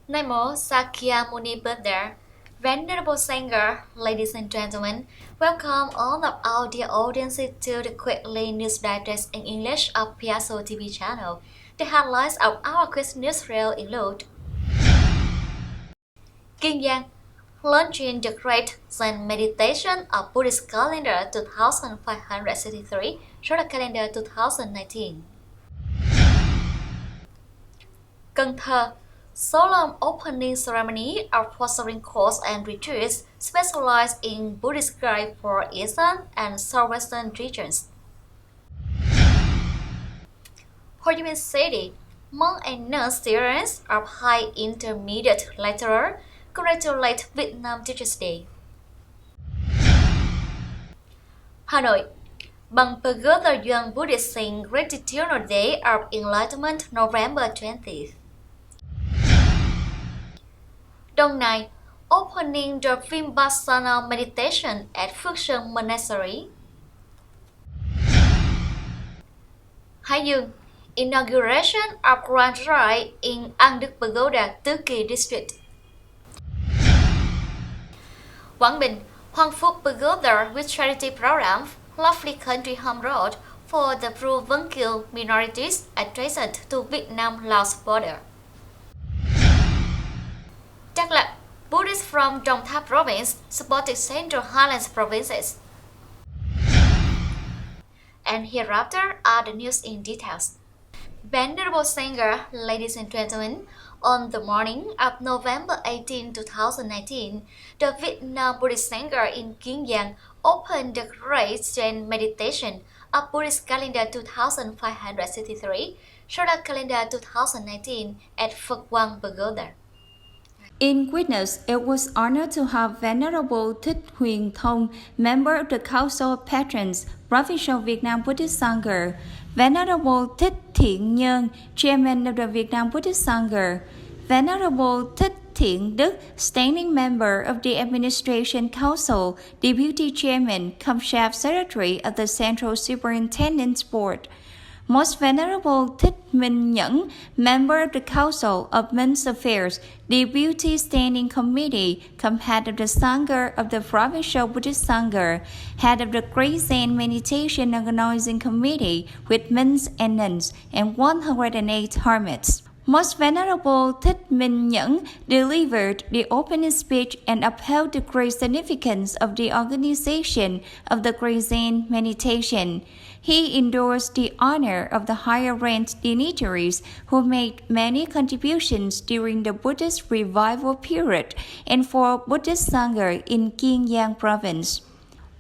Namo Sakyamuni Buddha, Venerable Sangha, ladies and gentlemen, welcome all of our dear audiences to the Quickly News Digest in English of Piazza TV channel. The highlights of our quick newsreel include Kiên Giang launching the Great Zen Meditation of Buddhist Calendar 2563, Solar Calendar 2019. Cần Thơ solemn opening ceremony of fostering course and retreats specialized in Buddhist guide for Eastern and Southwestern regions. Ho Chi Minh City, monk and nun students of high intermediate lecturer congratulate Vietnam Teachers Day. Hà Nội, Bằng Pagoda Young Buddhist Sing Gratitudinal Day of Enlightenment November 20th. Đồng Nai, opening the Vipassana meditation at Phước Sơn Monastery. Hải Dương, inauguration of Grand Ride in An Đức Pagoda, Tứ Kỳ District. Quảng Bình, Hoàng Phúc Pagoda with charity program, Lovely Country Home Road for the Provincial minorities adjacent to Vietnam-Laos border. Đắk Lắk, Buddhists from Đồng Tháp province supported Central Highlands provinces. And hereafter are the news in details. Venerable Sangha, ladies and gentlemen, on the morning of November 18, 2019, the Vietnam Buddhist Sangha in Kiên Giang opened the Great Zen Meditation of Buddhist Calendar 2563, Solar Calendar 2019 at Phật Quang Pagoda. In witness, it was honored to have Venerable Thích Huyền Thông, member of the Council of Patrons, Provincial Vietnam Buddhist Sangha, Venerable Thích Thiện Nhân, Chairman of the Vietnam Buddhist Sangha, Venerable Thích Thiện Đức, Standing Member of the Administration Council, Deputy Chairman, Comshaft Secretary of the Central Superintendent's Board, Most Venerable Thích Minh Nhẫn, Member of the Council of Men's Affairs, Deputy Standing Committee, Head of the Sangha of the Provincial Buddhist Sangha, Head of the Great Zen Meditation Organizing Committee with Men's and Nuns, and 108 hermits. Most Venerable Thích Minh Nhẫn delivered the opening speech and upheld the great significance of the organization of the Great Zen Meditation. He endorsed the honor of the higher-ranked dignitaries who made many contributions during the Buddhist revival period and for Buddhist Sangha in Kiên Giang province.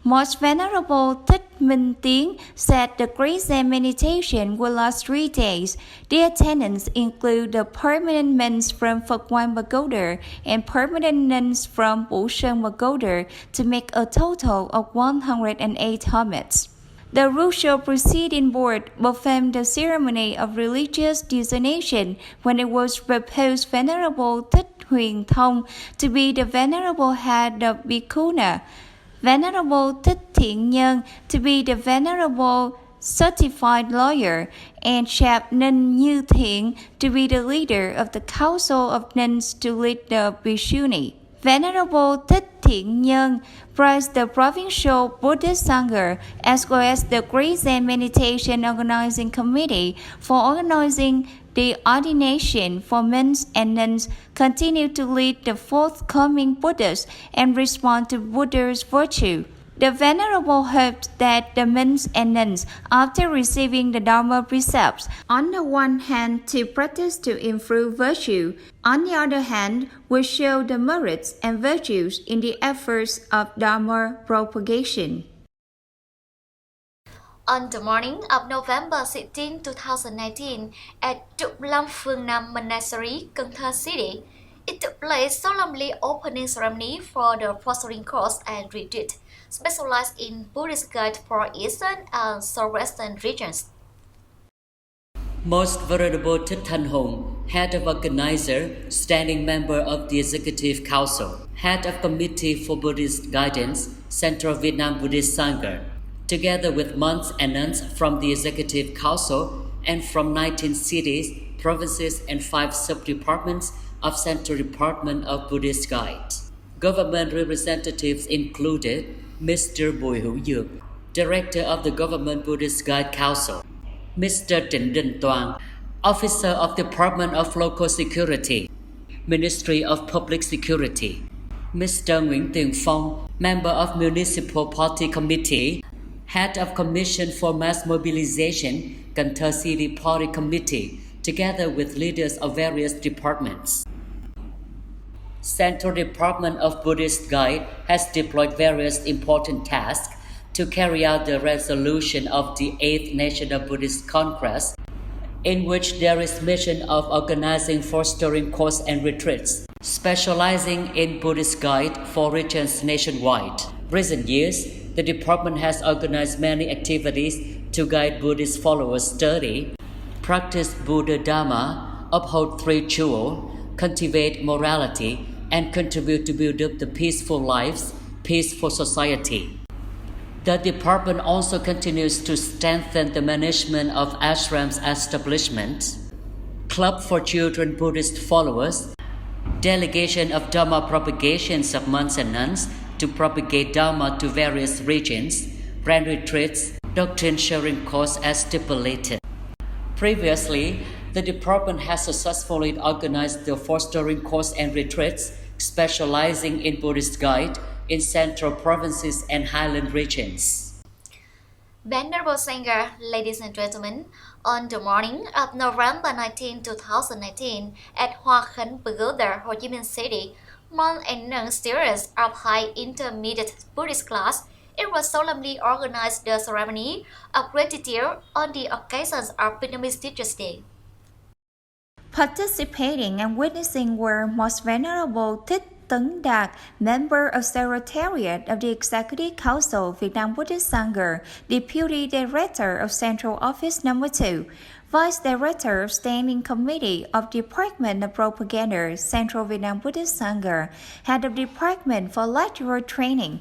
Most Venerable Thích Minh Tiến said the Great Zen Meditation will last 3 days. The attendants include the permanent monks from Phật Quang Pagoda and permanent nuns from Vũ Sơn Pagoda to make a total of 108 hermits. The Rural Proceeding Board performed the ceremony of religious designation when it was proposed Venerable Thích Huyền Thông to be the Venerable Head of Bhikkhuna, Venerable Thích Thiện Nhân to be the Venerable Certified Lawyer, and Chap Ninh Như Thiện to be the leader of the Council of Nuns to lead the Bhikshuni. Venerable Thích Thiện Nhân praised the Provincial Buddhist Sangha as well as the Great Zen Meditation Organizing Committee for organizing the ordination for men and nuns, continue to lead the forthcoming Buddhas and respond to Buddha's virtue. The Venerable hoped that the men and nuns, after receiving the Dharma precepts, on the one hand to practice to improve virtue, on the other hand will show the merits and virtues in the efforts of Dharma propagation. On the morning of November 16, 2019, at Trúc Lâm Phương Nam Monastery, Cần Thơ City, it took place solemnly opening ceremony for the fostering course and retreat, specialized in Buddhist guide for Eastern and Southwestern regions. Most Venerable Thích Thanh Hùng, Head of Organizer, Standing Member of the Executive Council, Head of Committee for Buddhist Guidance, Central Vietnam Buddhist Sangha, together with monks and nuns from the Executive Council and from 19 cities, provinces, and 5 sub-departments of Central Department of Buddhist Guides. Government representatives included Mr. Bùi Hữu Dược, Director of the Government Buddhist Guide Council, Mr. Trịnh Đình Toàn, Officer of Department of Local Security, Ministry of Public Security, Mr. Nguyễn Tiền Phong, Member of Municipal Party Committee, Head of Commission for Mass Mobilization, Cần Thơ City Party Committee, together with leaders of various departments. Central Department of Buddhist Guide has deployed various important tasks to carry out the resolution of the 8th National Buddhist Congress, in which there is mission of organizing fostering courses and retreats, specializing in Buddhist guide for regions nationwide. Recent years, the department has organized many activities to guide Buddhist followers study, practice Buddha Dharma, uphold three jewels, cultivate morality, and contribute to build up the peaceful lives, peaceful society. The department also continues to strengthen the management of ashrams establishments, Club for Children Buddhist Followers, delegation of Dharma propagations of monks and nuns to propagate Dharma to various regions, ran retreats, doctrine sharing courses as stipulated. Previously, the department has successfully organized the fostering course and retreats, specializing in Buddhist guide in central provinces and highland regions. Venerable Sangha, ladies and gentlemen, on the morning of November 19, 2019, at Hoa Khánh Pagoda, Ho Chi Minh City, monks and non students of high intermediate Buddhist class, it was solemnly organized the ceremony of gratitude on the occasions of Vietnamese Teachers' Day. Participating and witnessing were Most Venerable Thích Tấn Đạt, Member of Secretariat of the Executive Council Vietnam Buddhist Sangha, Deputy Director of Central Office No. 2, Vice Director of Standing Committee of Department of Propaganda, Central Vietnam Buddhist Sangha, Head of Department for Lecturer Training.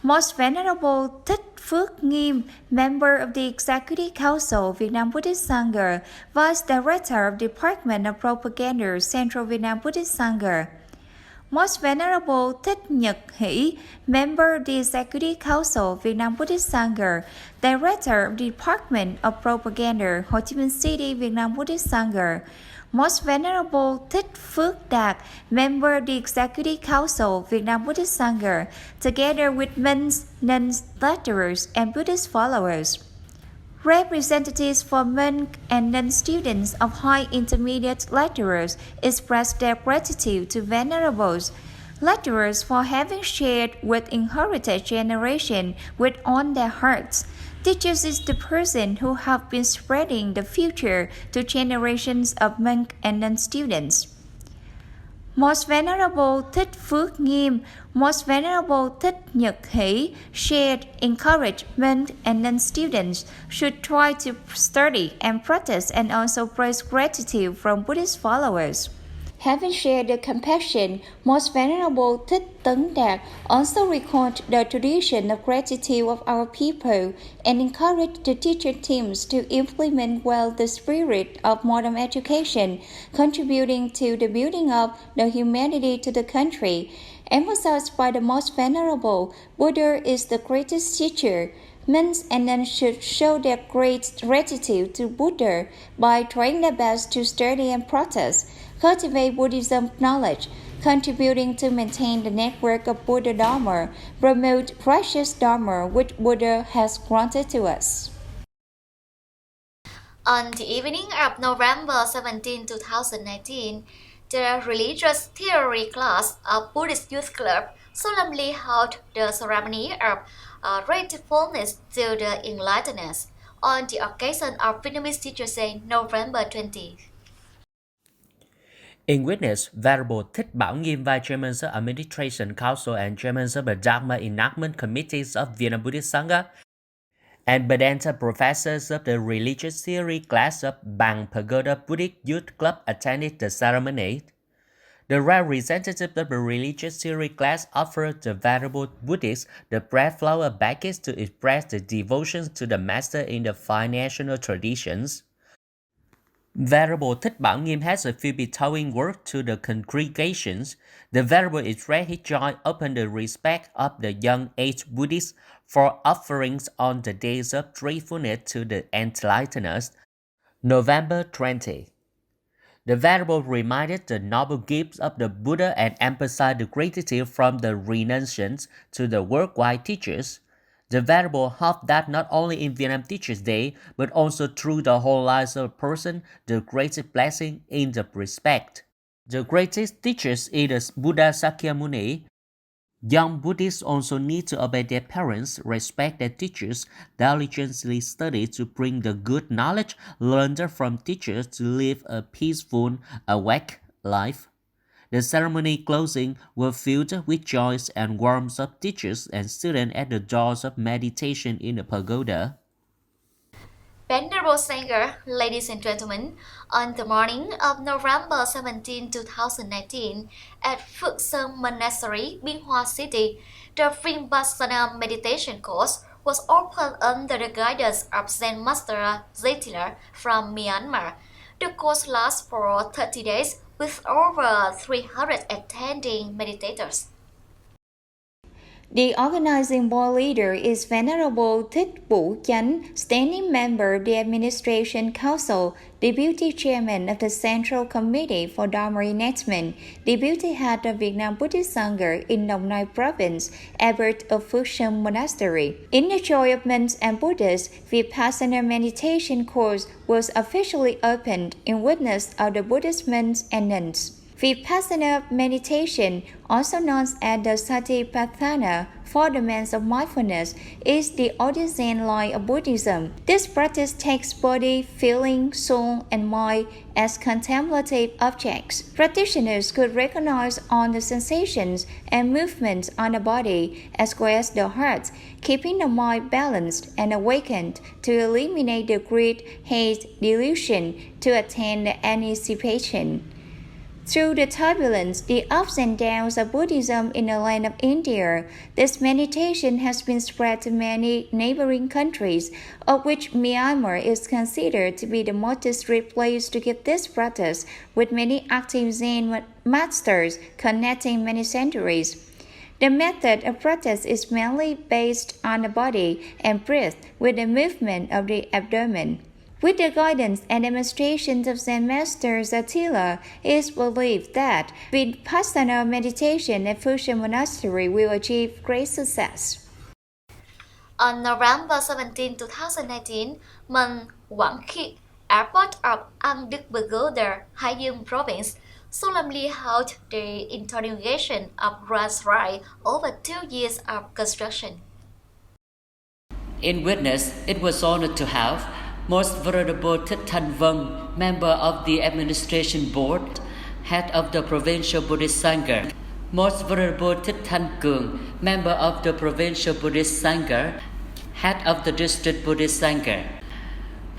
Most Venerable Thích Phước Nghiêm, Member of the Executive Council Vietnam Buddhist Sangha, Vice Director of Department of Propaganda, Central Vietnam Buddhist Sangha. Most Venerable Thích Nhật Hỷ, Member of the Executive Council Vietnam Buddhist Sangha, Director of the Department of Propaganda, Ho Chi Minh City, Vietnam Buddhist Sangha. Most Venerable Thích Phước Đạt, Member of the Executive Council Vietnam Buddhist Sangha, together with monks, nuns, lecturers, and Buddhist followers. Representatives for monk and non-students of high intermediate lecturers expressed their gratitude to venerables lecturers for having shared with inherited generation with on their hearts. Teachers is the person who have been spreading the future to generations of monk and non-students. Most Venerable Thích Phước Nghiêm, Most Venerable Thích Nhật Hỷ shared encouragement and non-students should try to study and practice and also praise gratitude from Buddhist followers. Having shared the compassion, Most Venerable Thích Tấn Đạt also recalled the tradition of gratitude of our people and encouraged the teacher teams to implement well the spirit of modern education, contributing to the building of the humanity to the country. Emphasized by the Most Venerable, Buddha is the greatest teacher. Monks and nuns should show their great gratitude to Buddha by trying their best to study and practice, cultivate Buddhism knowledge, contributing to maintain the network of Buddha Dharma, promote precious Dharma which Buddha has granted to us. On the evening of November 17, 2019, the religious theory class of Buddhist Youth Club solemnly held the ceremony of gratefulness to the enlighteners on the occasion of Vietnamese Teachers' Day, November 20. In witness, Venerable Thích Bảo Nghiêm, Vice Chairman of Administration Council and Chairman of the Dharma Enactment Committees of Vietnam Buddhist Sangha, and Vedanta professors of the religious theory class of Bang Pagoda Buddhist Youth Club attended the ceremony. The representative of the religious theory class offered the Venerable Buddhists the bread flower package to express the devotion to the Master in the five national traditions. Venerable Thích Bảo Nghiêm has a few bestowing word to the congregations. The Venerable expressed his joy upon the respect of the young age Buddhists for offerings on the days of gratefulness to the enlighteners, November 20. The Venerable reminded the noble gifts of the Buddha and emphasized the gratitude from the renunciants to the worldwide teachers. The Venerable hoped that not only in Vietnam Teachers' Day, but also through the whole life of a person, the greatest blessing in the respect. The greatest teachers is the Buddha Sakyamuni. Young Buddhists also need to obey their parents, respect their teachers, diligently study to bring the good knowledge learned from teachers to live a peaceful, awake life. The ceremony closing were filled with joy and warmth of teachers and students at the doors of meditation in the pagoda. Venerable Sangha, ladies and gentlemen, on the morning of November 17, 2019, at Phước Sơn Monastery, Bien Hoa City, the Vipassana meditation course was opened under the guidance of Zen Master Zetila from Myanmar. The course lasts for 30 days with over 300 attending meditators. The organizing board leader is Venerable Thích Vũ Chánh, standing member of the Administration Council, Deputy Chairman of the Central Committee for Dharma Enactment, Deputy Head of Vietnam Buddhist Sangha in Đồng Nai Province, Abbot of Phước Sơn Monastery. In the joy of monks and Buddhists, Vipassana meditation course was officially opened in witness of the Buddhist monks and nuns. Vipassana meditation, also known as the Satipatthana, for the means of mindfulness, is the oldest Zen line of Buddhism. This practice takes body, feeling, soul, and mind as contemplative objects. Practitioners could recognize all the sensations and movements on the body as well as the heart, keeping the mind balanced and awakened to eliminate the greed, hate, delusion, to attain the anticipation. Through the turbulence, the ups and downs of Buddhism in the land of India, this meditation has been spread to many neighboring countries, of which Myanmar is considered to be the most discreet place to give this practice, with many active Zen masters connecting many centuries. The method of practice is mainly based on the body and breath with the movement of the abdomen. With the guidance and demonstrations of Zen Master Zetila, it is believed that Vipassana meditation at Phước Sơn Monastery will achieve great success. On November 17, 2019, Mân Quảng Khiết, Airport of An Đức Pagoda, Hải Dương Province, solemnly held the inauguration of Ras Rai over 2 years of construction. In witness, it was honored to have Most Venerable Thích Thanh Vân, member of the Administration Board, head of the Provincial Buddhist Sangha, Most Venerable Thích Thanh Cường, member of the Provincial Buddhist Sangha, head of the District Buddhist Sangha,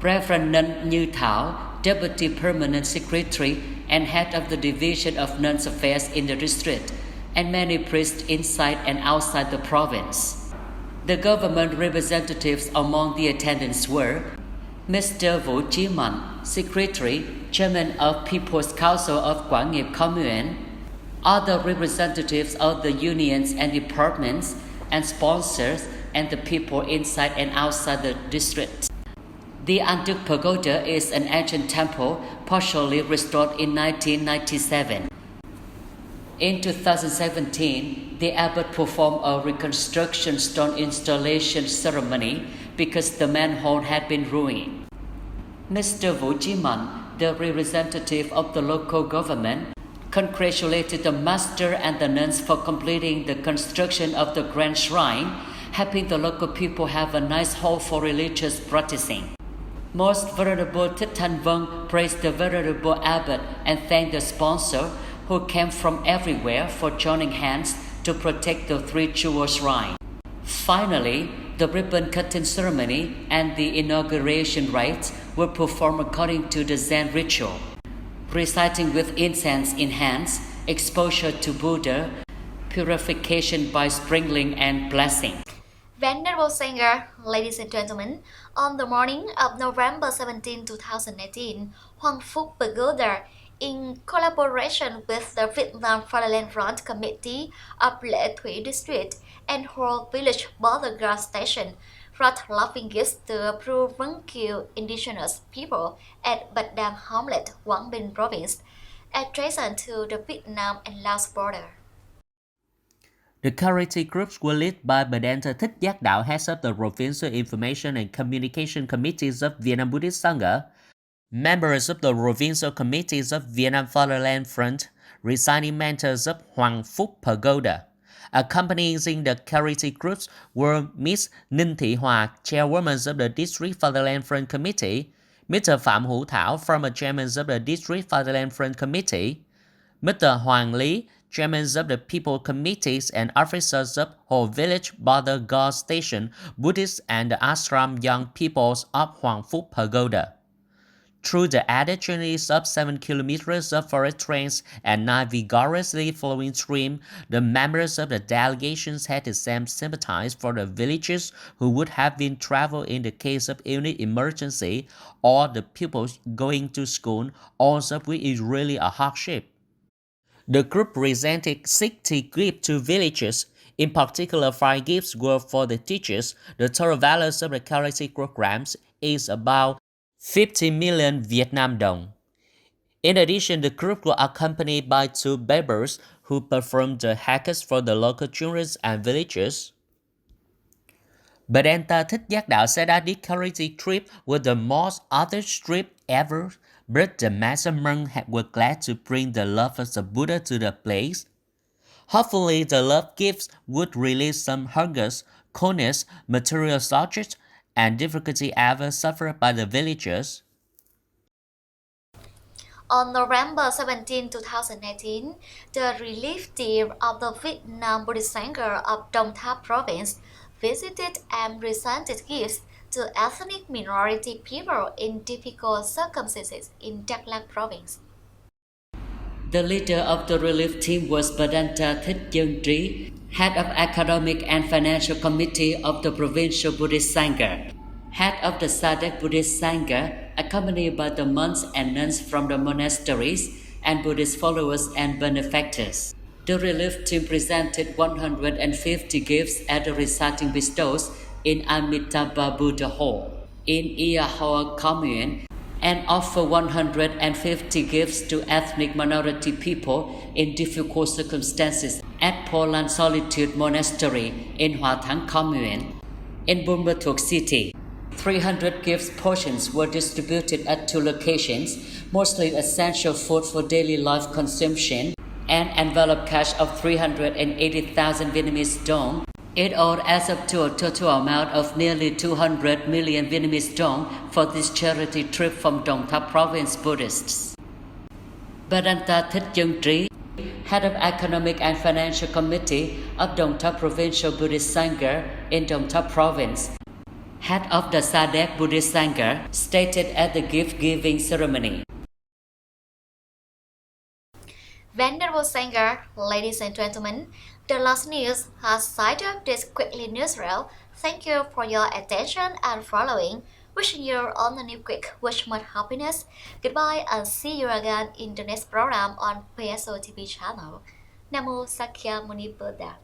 Reverend Nun Như Thảo, Deputy Permanent Secretary and head of the Division of Nuns Affairs in the district, and many priests inside and outside the province. The government representatives among the attendants were Mr. Vũ Chí Mạnh, Secretary, Chairman of People's Council of Quảng Nghiệp Commune, other representatives of the unions and departments, and sponsors, and the people inside and outside the district. The An Đức Pagoda is an ancient temple partially restored in 1997. In 2017, the abbot performed a reconstruction stone installation ceremony because the manhole had been ruined. Mr. Vũ Chí Mạnh, the representative of the local government, congratulated the master and the nuns for completing the construction of the grand shrine, helping the local people have a nice hall for religious practicing. Most Venerable Thích Thanh Vân praised the Venerable Abbot and thanked the sponsor who came from everywhere for joining hands to protect the Three Jewel Shrine. Finally, the ribbon cutting ceremony and the inauguration rites were performed according to the Zen ritual, reciting with incense in hands, exposure to Buddha, purification by sprinkling and blessing. Venerable Sangha, ladies and gentlemen, On the morning of November 17, 2018, Hoàng Phúc Pagoda, in collaboration with the Vietnam Fatherland Front Committee of Lệ Thủy District and Hồ Village Border Guard Station, brought loving gifts to Provincial indigenous people at Bạch Đằng Hamlet, Quảng Bình Province, adjacent to the Vietnam and Laos border. The charity groups were led by Bhadanta Thích Giác Đạo, heads of the Provincial Information and Communication Committees of Vietnam Buddhist Sangha, members of the Provincial Committees of Vietnam Fatherland Front, residing mentors of Hoàng Phúc Pagoda. Accompanying the charity groups were Miss Ninh Thị Hòa, chairwoman of the District Fatherland Front Committee, Mr. Phạm Hữu Thảo, former chairman of the District Fatherland Front Committee, Mr. Hoàng Lý, chairman of the People Committees and officers of Hồ Village Border Guard Station, Buddhist and the Ashram Young Peoples of Hoàng Phúc Pagoda. Through the added journeys of 7 kilometers of forest trails and 9 vigorously flowing streams, the members of the delegations had the same sympathize for the villagers who would have been traveled in the case of any emergency, or the pupils going to school, all of which is really a hardship. The group presented 60 gifts to villagers. In particular, 5 gifts were for the teachers. The total value of the charity programs is about 50 million Vietnam dong. In addition, the group were accompanied by 2 babers who performed the haircuts for the local children and villagers. Bhadanta Thích Giác Đạo said that this charity trip was the most artist trip ever, but the master monks were glad to bring the love of the Buddha to the place. Hopefully, the love gifts would release some hungers, coldness, material shortage, and difficulty ever suffered by the villagers. On November 17, 2019, the relief team of the Vietnam Buddhist Sangha of Đồng Tháp Province visited and presented gifts to ethnic minority people in difficult circumstances in Đắk Lắk Province. The leader of the relief team was Bhadanta Thích Dương Trí, head of Academic and Financial Committee of the Provincial Buddhist Sangha, head of the Sadek Buddhist Sangha, accompanied by the monks and nuns from the monasteries and Buddhist followers and benefactors. The relief team presented 150 gifts at the reciting bestows in Amitabha Buddha Hall in Ia Hoa Commune, and offer 150 gifts to ethnic minority people in difficult circumstances at Polan Solitude Monastery in Hoa Thang Commune in Buôn Ma Thuột City. 300 gift portions were distributed at 2 locations, mostly essential food for daily life consumption, and envelope cash of 380,000 Vietnamese dong. It all adds up to a total amount of nearly 200 million Vietnamese dong for this charity trip from Đồng Tháp Province Buddhists. Bhadanta Thích Dương Trí, head of Economic and Financial Committee of Đồng Tháp Provincial Buddhist Sangha in Đồng Tháp Province, head of the Sadek Buddhist Sangha, stated at the gift-giving ceremony. Venerable Sangha, ladies and gentlemen, the last news has signed up this quickly newsreel. Thank you for your attention and following. Wishing you all a new quick, wish much happiness. Goodbye and see you again in the next program on PSO TV channel. Namo Sakya Muni Buddha.